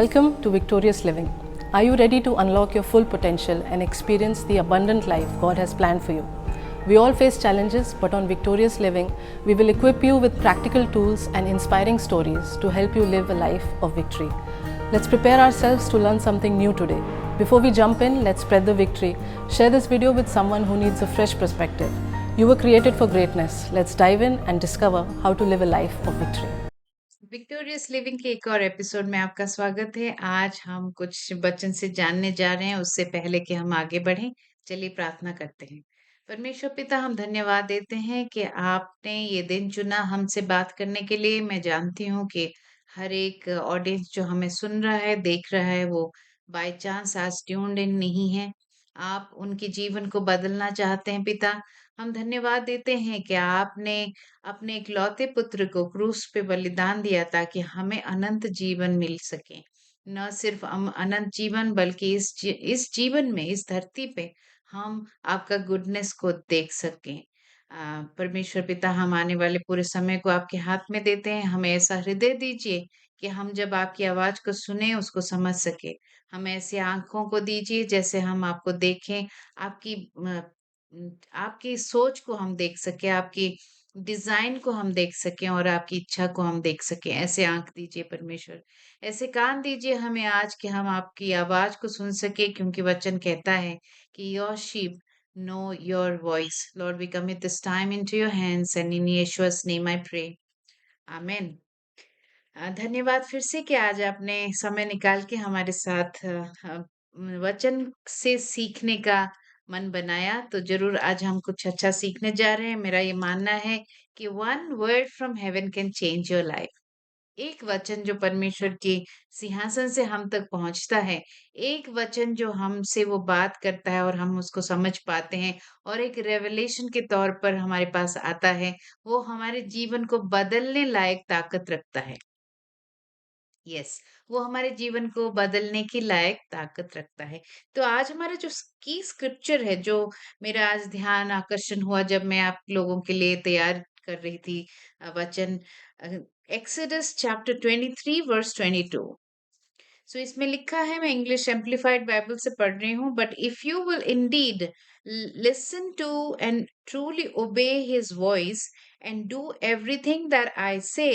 Welcome to Victorious Living. Are you ready to unlock your full potential and experience the abundant life God has planned for you? We all face challenges, but on Victorious Living, we will equip you with practical tools and inspiring stories to help you live a life of victory. Let's prepare ourselves to learn something new today. Before we jump in, let's spread the victory. Share this video with someone who needs a fresh perspective. You were created for greatness. Let's dive in and discover how to live a life of victory. Victorious living के एक और episode में आपका स्वागत है। आज हम कुछ वचन से जानने जा रहे हैं। उससे पहले कि हम आगे बढ़ें, चलिए प्रार्थना करते हैं। परमेश्वर पिता, हम धन्यवाद देते हैं कि आपने ये दिन चुना हमसे बात करने के लिए। मैं जानती हूँ कि हर एक ऑडियंस जो हमें सुन रहा है, देख रहा है, वो बाय चांस आज ट्यून्ड इन नहीं है। आप उनके जीवन को बदलना चाहते हैं पिता। हम धन्यवाद देते हैं कि आपने अपने इकलौते पुत्र को क्रूस पे बलिदान दिया ताकि हमें अनंत जीवन मिल सके। न सिर्फ हम अनंत जीवन, बल्कि इस जीवन में, इस धरती पे हम आपका गुडनेस को देख सकें। परमेश्वर पिता, हम आने वाले पूरे समय को आपके हाथ में देते हैं। हमें ऐसा हृदय दीजिए कि हम जब आपकी आवाज को सुने, उसको समझ सके। हमें ऐसी आंखों को दीजिए जैसे हम आपको देखें, आपकी आपकी सोच को हम देख सके, आपकी डिजाइन को हम देख सकें और आपकी इच्छा को हम देख सकें। ऐसे आंख दीजिए परमेश्वर, ऐसे कान दीजिए हमें आज कि हम आपकी आवाज को सुन सके, क्योंकि वचन कहता है कि your sheep know your voice. Lord, we commit this time into your hands and in Jesus name I pray, amen. धन्यवाद फिर से कि आज आपने समय निकाल के हमारे साथ वचन से सीखने का मन बनाया। तो जरूर आज हम कुछ अच्छा सीखने जा रहे हैं। मेरा ये मानना है कि one word from heaven can change your life. एक वचन जो परमेश्वर के सिंहासन से हम तक पहुंचता है, एक वचन जो हमसे वो बात करता है और हम उसको समझ पाते हैं और एक रेवलेशन के तौर पर हमारे पास आता है, वो हमारे जीवन को बदलने लायक ताकत रखता है। यस, वो हमारे जीवन को बदलने की लायक ताकत रखता है। तो आज हमारा जो की स्क्रिप्चर है, जो मेरा आज ध्यान आकर्षण हुआ जब मैं आप लोगों के लिए तैयार कर रही थी वचन, एक्सोडस चैप्टर 23 वर्स 22। सो इसमें लिखा है, मैं इंग्लिश एम्पलीफाइड बाइबल से पढ़ रही हूँ। But if you will indeed listen to and truly obey his voice and do everything that I say,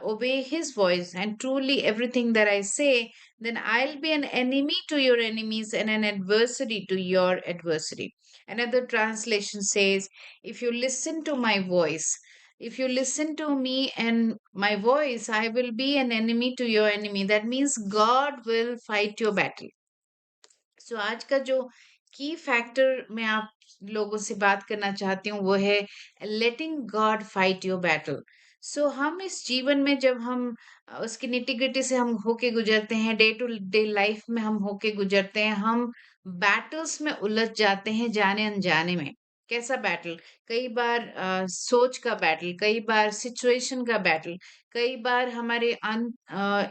obey his voice and truly everything that I say, then I'll be an enemy to your enemies and an adversary to your adversary. Another translation says, if you listen to my voice, if you listen to me and my voice, I will be an enemy to your enemy. That means God will fight your battle. सो आज का जो की factor मैं आप लोगों से बात करना चाहती हूँ, वो है लेटिंग गॉड फाइट योर बैटल। सो हम इस जीवन में जब हम उसकी निटी से हम होके गुजरते हैं, डे टू डे लाइफ में हम होके गुजरते हैं, हम बैटल्स में उलझ जाते हैं जाने अनजाने में। कैसा बैटल? कई बार सोच का बैटल, कई बार सिचुएशन का बैटल, कई बार हमारे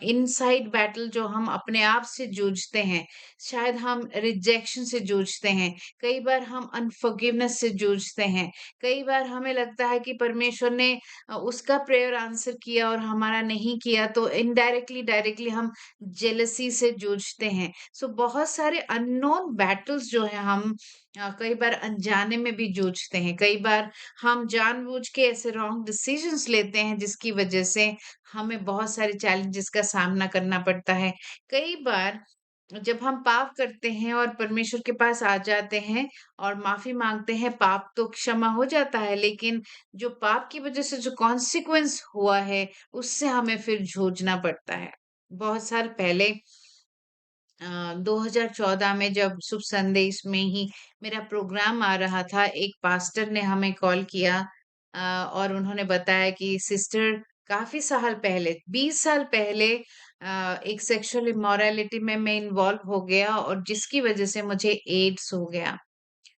इनसाइड बैटल जो हम अपने आप से जूझते हैं। शायद हम रिजेक्शन से जूझते हैं, कई बार हम अनफॉरगिवनेस से जूझते हैं, कई बार हमें लगता है कि परमेश्वर ने उसका प्रेयर आंसर किया और हमारा नहीं किया, तो इनडायरेक्टली डायरेक्टली हम जेलसी से जूझते हैं। सो बहुत सारे अननोन बैटल्स जो है हम कई बार अनजाने में भी जूझते हैं। कई बार हम जानबूझ के ऐसे रॉन्ग डिसीजंस लेते हैं जिसकी वजह से हमें बहुत सारे चैलेंजेस का सामना करना पड़ता है। कई बार जब हम पाप करते हैं और परमेश्वर के पास आ जाते हैं और माफी मांगते हैं, पाप तो क्षमा हो जाता है, लेकिन जो पाप की वजह से जो कॉन्सिक्वेंस हुआ है, उससे हमें फिर जूझना पड़ता है। बहुत साल पहले 2014 में जब शुभ संदेश में ही मेरा प्रोग्राम आ रहा था, एक पास्टर ने हमें कॉल किया और उन्होंने बताया कि सिस्टर, काफी साल पहले, 20 साल पहले एक सेक्सुअल इमोरालिटी में मैं इन्वॉल्व हो गया और जिसकी वजह से मुझे एड्स हो गया।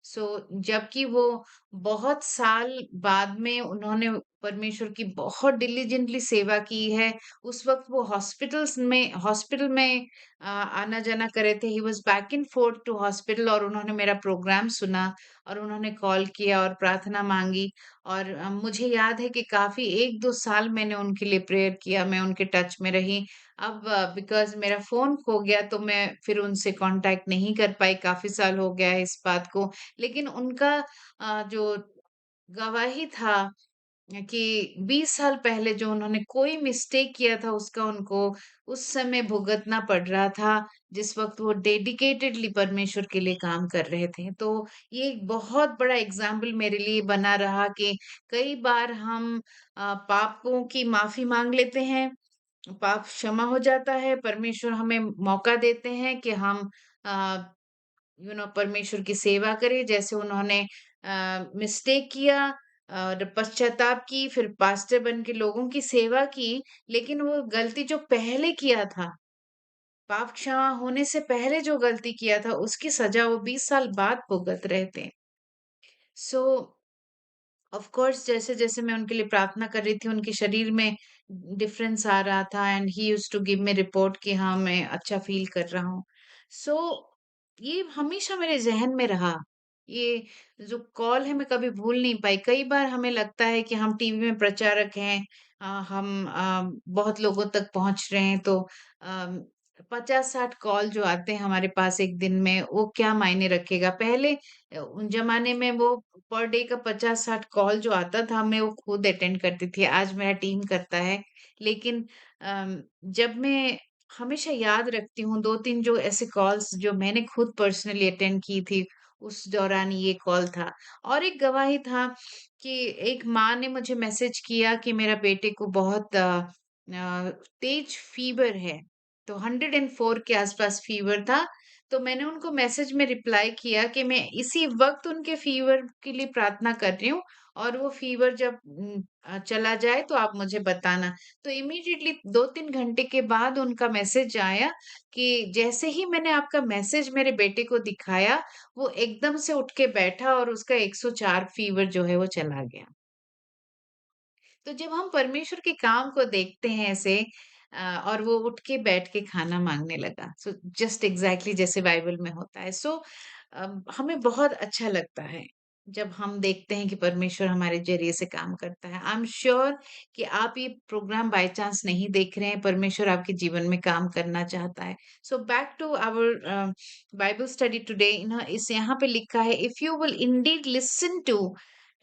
सो जबकि वो बहुत साल बाद में उन्होंने परमेश्वर की बहुत डिलिजेंटली सेवा की है। उस वक़्त वो हॉस्पिटल में आना-जाना कर रहे थे। He was back and forth to hospital और उन्होंने मेरा प्रोग्राम सुना और उन्होंने कॉल किया और प्रार्थना माँगी और मुझे याद है कि काफ़ी 1-2 साल मैंने उनके लिए प्रेयर किया, मैं उनके टच में रही। अब बिकॉज़ मेरा फ़ोन खो गया तो मैं फिर उनसे कॉन्टैक्ट नहीं कर पाई, काफ़ी साल हो गया है इस बात को। लेकिन उनका जो गवाही था कि 20 साल पहले जो उन्होंने कोई मिस्टेक किया था उसका उनको उस समय भुगतना पड़ रहा था जिस वक़्त वो डेडिकेटेडली परमेश्वर के लिए काम कर रहे थे। तो ये एक बहुत बड़ा एग्ज़ाम्पल मेरे लिए बना रहा कि कई बार हम पापों की माफ़ी माँग लेते हैं, पाप क्षमा हो जाता है, परमेश्वर हमें मौका देते हैं कि हम अ, परमेश्वर की सेवा करें जैसे उन्होंने मिस्टेक किया और पश्चाताप की फिर पास्टर बन के लोगों की सेवा की लेकिन वो गलती जो पहले किया था पाप क्षमा होने से पहले जो गलती किया था उसकी सजा वो 20 साल बाद भुगत रहे थे सो ऑफ कोर्स जैसे-जैसे मैं उनके लिए प्रार्थना कर रही थी, उनके शरीर में डिफरेंस आ रहा था and he used to give me report कि हाँ, मैं अच्छा फ़ील कर रहा हूँ। सो ये हमेशा मेरे ज़हन में रहा। ये जो कॉल है मैं कभी भूल नहीं पाई। कई बार हमें लगता है कि हम टीवी में प्रचारक हैं हम बहुत लोगों तक पहुँच रहे हैं तो 50-60 कॉल जो आते हैं हमारे पास एक दिन में, वो क्या मायने रखेगा? पहले उन ज़माने में वो पर डे का 50-60 कॉल जो आता था मैं वो खुद अटेंड करती थी, आज मेरा टीम करता है। लेकिन जब मैं हमेशा याद रखती हूँ 2-3 जो ऐसे कॉल्स जो मैंने खुद पर्सनली अटेंड की थी, उस दौरान ये कॉल था। और एक गवाही था कि एक माँ ने मुझे मैसेज किया कि मेरा बेटे को बहुत तेज फ़ीवर है, तो 104 के आस-पास फ़ीवर था तो मैंने उनको मैसेज में रिप्लाई किया कि मैं इसी वक़्त उनके फ़ीवर के लिए प्रार्थना कर रही हूँ और वो फ़ीवर जब चला जाए तो आप मुझे बताना। तो इमीडिएटली 2-3 घंटे के बाद उनका मैसेज आया कि जैसे ही मैंने आपका मैसेज मेरे बेटे को दिखाया, वो एकदम से उठ के बैठा और उसका 104 फ़ीवर जो है वो चला गया। तो जब हम परमेश्वर के काम को देखते हैं ऐसे और वो उठ के बैठ के खाना मांगने लगा सो जस्ट एग्जैक्टली जैसे बाइबल में होता है सो हमें बहुत अच्छा लगता है जब हम देखते हैं कि परमेश्वर हमारे जरिए से काम करता है आई एम श्योर कि आप ये प्रोग्राम बाय चांस नहीं देख रहे हैं परमेश्वर आपके जीवन में काम करना चाहता है so back to our Bible study today इस यहाँ पे लिखा है if you will indeed listen to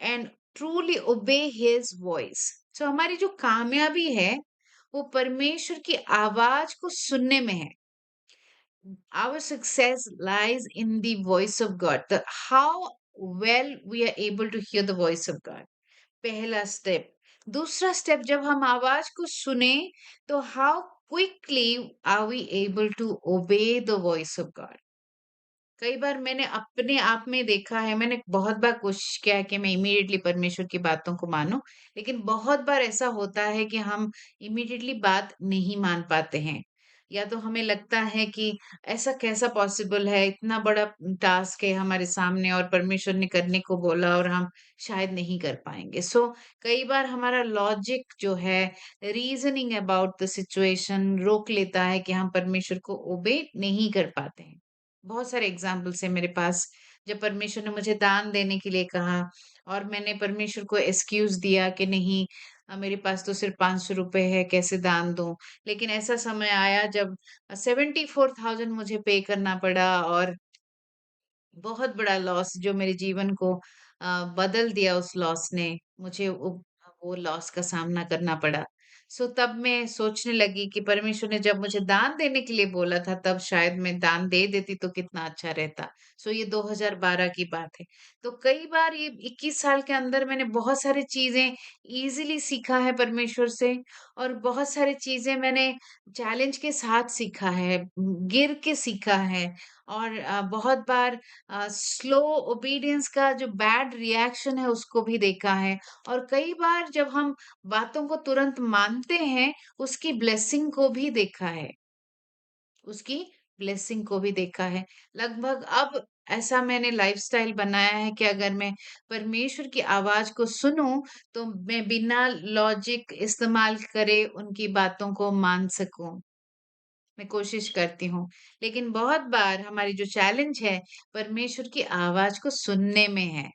and truly obey his voice so हमारी जो कामयाबी है वो परमेश्वर की आवाज को सुनने में है our success lies in the voice of god the how well we are able to hear the voice of god पहला स्टेप दूसरा स्टेप जब हम आवाज को सुने तो how quickly are we able to obey the voice of God कई बार मैंने अपने आप में देखा है, मैंने बहुत बार कोशिश किया है कि मैं इमीडिएटली परमेश्वर की बातों को मानूँ, लेकिन बहुत बार ऐसा होता है कि हम इमीडिएटली बात नहीं मान पाते हैं। या तो हमें लगता है कि ऐसा कैसा पॉसिबल है, इतना बड़ा टास्क है हमारे सामने और परमेश्वर ने करने को बोला और हम शायद नहीं कर पाएँगे। सो कई बार हमारा लॉजिक जो है, रीज़निंग अबाउट द सिचुएशन रोक लेता है कि हम परमेश्वर को ओबे नहीं कर पाते हैं। बहुत सारे एग्जाम्पल्स हैं मेरे पास जब परमेश्वर ने मुझे दान देने के लिए कहा और मैंने परमेश्वर को एक्सक्यूज दिया कि नहीं मेरे पास तो सिर्फ 500 रुपए है कैसे दान दूं लेकिन ऐसा समय आया जब 74,000 मुझे पे करना पड़ा और बहुत बड़ा लॉस जो मेरे जीवन को बदल दिया उस लॉस ने मुझे वो लॉस का सामना करना पड़ा सो तब मैं सोचने लगी कि परमेश्वर ने जब मुझे दान देने के लिए बोला था तब शायद मैं दान दे देती तो कितना अच्छा रहता सो ये 2012 की बात है तो कई बार ये 21 साल के अंदर मैंने बहुत सारी चीजें इजीली सीखा है परमेश्वर से और बहुत सारी चीजें मैंने चैलेंज के साथ सीखा है गिर के सीखा है और बहुत बार स्लो ओबीडियंस का जो बैड रिएक्शन है उसको भी देखा है और कई बार जब हम बातों को तुरंत मानते हैं उसकी ब्लेसिंग को भी देखा है उसकी ब्लेसिंग को भी देखा है लगभग अब ऐसा मैंने लाइफस्टाइल बनाया है कि अगर मैं परमेश्वर की आवाज को सुनूं तो मैं बिना लॉजिक इस्तेमाल करे उनकी बातों को मान सकूं। मैं कोशिश करती हूँ, लेकिन बहुत बार हमारी जो चैलेंज है परमेश्वर की आवाज को सुनने में है।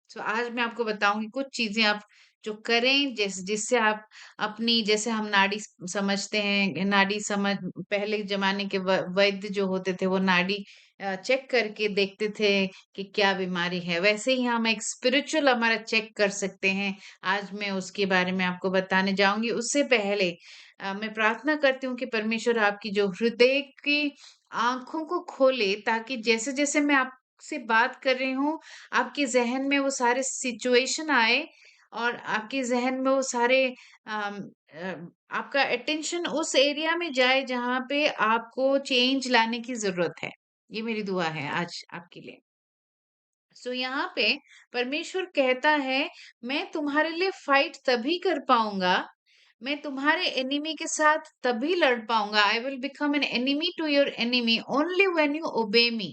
तो आज मैं आपको बताऊंगी कुछ चीजें आप जो करें जिससे आप अपनी, जैसे हम नाड़ी समझते हैं, नाड़ी समझ, पहले जमाने के वैद्य जो होते थे वो नाड़ी चेक करके देखते थे कि क्या बीमारी है, वैसे ही हम एक स्पिरिचुअल हमारा चेक कर सकते हैं। आज मैं उसके बारे में आपको बताने जाऊंगी। उससे पहले मैं प्रार्थना करती हूँ कि परमेश्वर आपकी जो हृदय की आंखों को खोले, ताकि जैसे जैसे मैं आपसे बात कर रही हूँ आपके ज़हन में वो सारे सिचुएशन आए और आपके ज़हन में वो सारे अम, अ, आपका अटेंशन उस एरिया में जाए जहाँ पे आपको चेंज लाने की ज़रूरत है। ये मेरी दुआ है आज आपके लिए। सो यहाँ पे परमेश्वर कहता है, मैं तुम्हारे लिए फाइट तभी कर पाऊंगा, मैं तुम्हारे एनिमी के साथ तभी लड़ पाऊंगा। I will become an enemy to your enemy only when you obey me.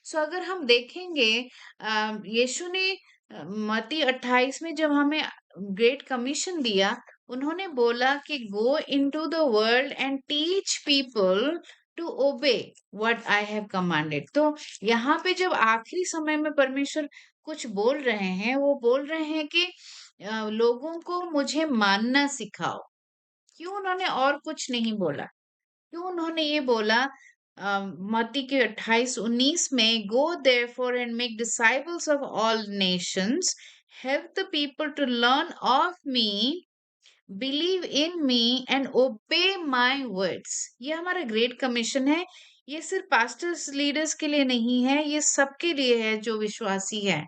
सो अगर हम देखेंगे यीशु ने मत्ती 28 में जब हमें ग्रेट कमीशन दिया, उन्होंने बोला कि go into the world and teach people to obey what I have commanded. तो यहाँ पे जब आखिरी समय में परमेश्वर कुछ बोल रहे हैं, वो बोल रहे हैं कि लोगों को मुझे मानना सिखाओ। क्यों उन्होंने और कुछ नहीं बोला? क्यों उन्होंने ये बोला मत्ती के 28-19 में, go therefore and make disciples of all nations, help the people to learn of me, believe in me and obey my words. ये हमारा ग्रेट कमीशन है। ये सिर्फ पास्टर्स लीडर्स के लिए नहीं है, ये सबके लिए है जो विश्वासी है।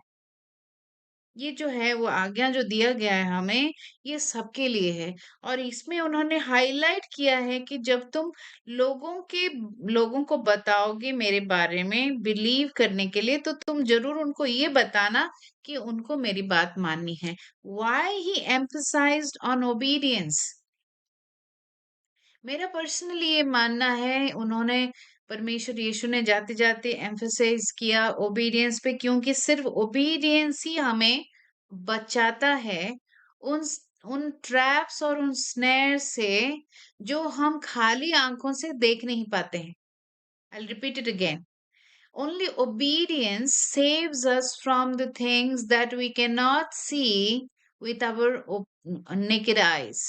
ये जो है वो आज्ञा जो दिया गया है हमें, ये सबके लिए है। और इसमें उन्होंने हाईलाइट किया है कि जब तुम लोगों को बताओगे मेरे बारे में बिलीव करने के लिए, तो तुम जरूर उनको ये बताना कि उनको मेरी बात माननी है। Why he emphasized on obedience. मेरा पर्सनली ये मानना है, उन्होंने परमेश्वर यीशु ने जाते जाते एम्फसाइज किया ओबीडियंस पे, क्योंकि सिर्फ ओबीडियंस ही हमें बचाता है उन उन ट्रैप्स और उन स्नेर से जो हम खाली आंखों से देख नहीं पाते हैं। I repeat it again, only obedience saves us from the things that we can not see with our naked eyes.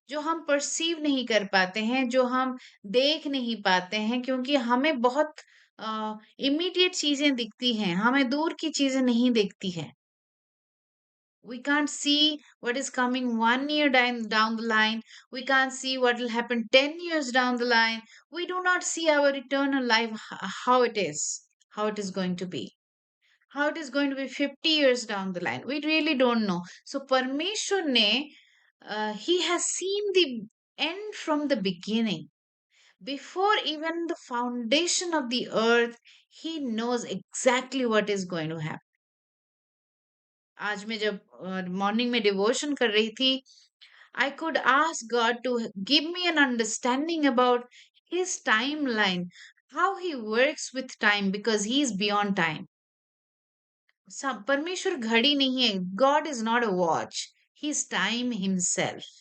जो हम परसीव नहीं कर पाते हैं, जो हम देख नहीं पाते हैं, क्योंकि हमें बहुत इमीडिएट चीजें दिखती हैं, हमें दूर की चीजें नहीं दिखती हैं। We can't see what is coming 1 year down the line. We can't see what will happen 10 years down the line. We do not see our eternal life, how it is, how it is going to be, how it is going to be 50 years down the line. We really don't know. So Parmeshwar ne, he has seen the end from the beginning. Before even the foundation of the earth, he knows exactly what is going to happen. आज मैं जब morning में devotion कर रही थी, I could ask God to give me an understanding about his timeline, how he works with time, because he is beyond time. सब परमेश्वर घड़ी नहीं है। God is not a watch, he is time himself.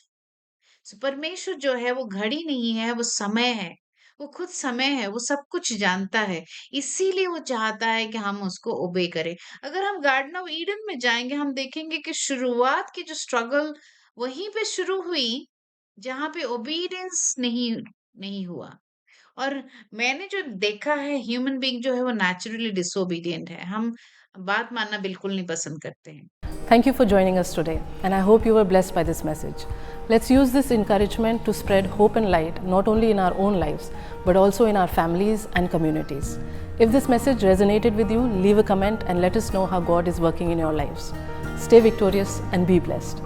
So परमेश्वर जो है वो घड़ी नहीं है, वो समय है, वो खुद समय है, वो सब कुछ जानता है। इसीलिए वो चाहता है कि हम उसको ओबे करें। अगर हम गार्डन ऑफ ईडन में जाएंगे, हम देखेंगे कि शुरुआत की जो स्ट्रगल वहीं पे शुरू हुई जहां पे ओबीडियंस नहीं हुआ। और मैंने जो देखा है, ह्यूमन बीइंग जो है वो नेचुरली डिसोबीडियंट है। हम बात मानना बिल्कुल नहीं पसंद करते हैं। Thank you for joining us today, and I hope you were blessed by this message. Let's use this encouragement to spread hope and light not only in our own lives, but also in our families and communities. If this message resonated with you, leave a comment and let us know how God is working in your lives. Stay victorious and be blessed.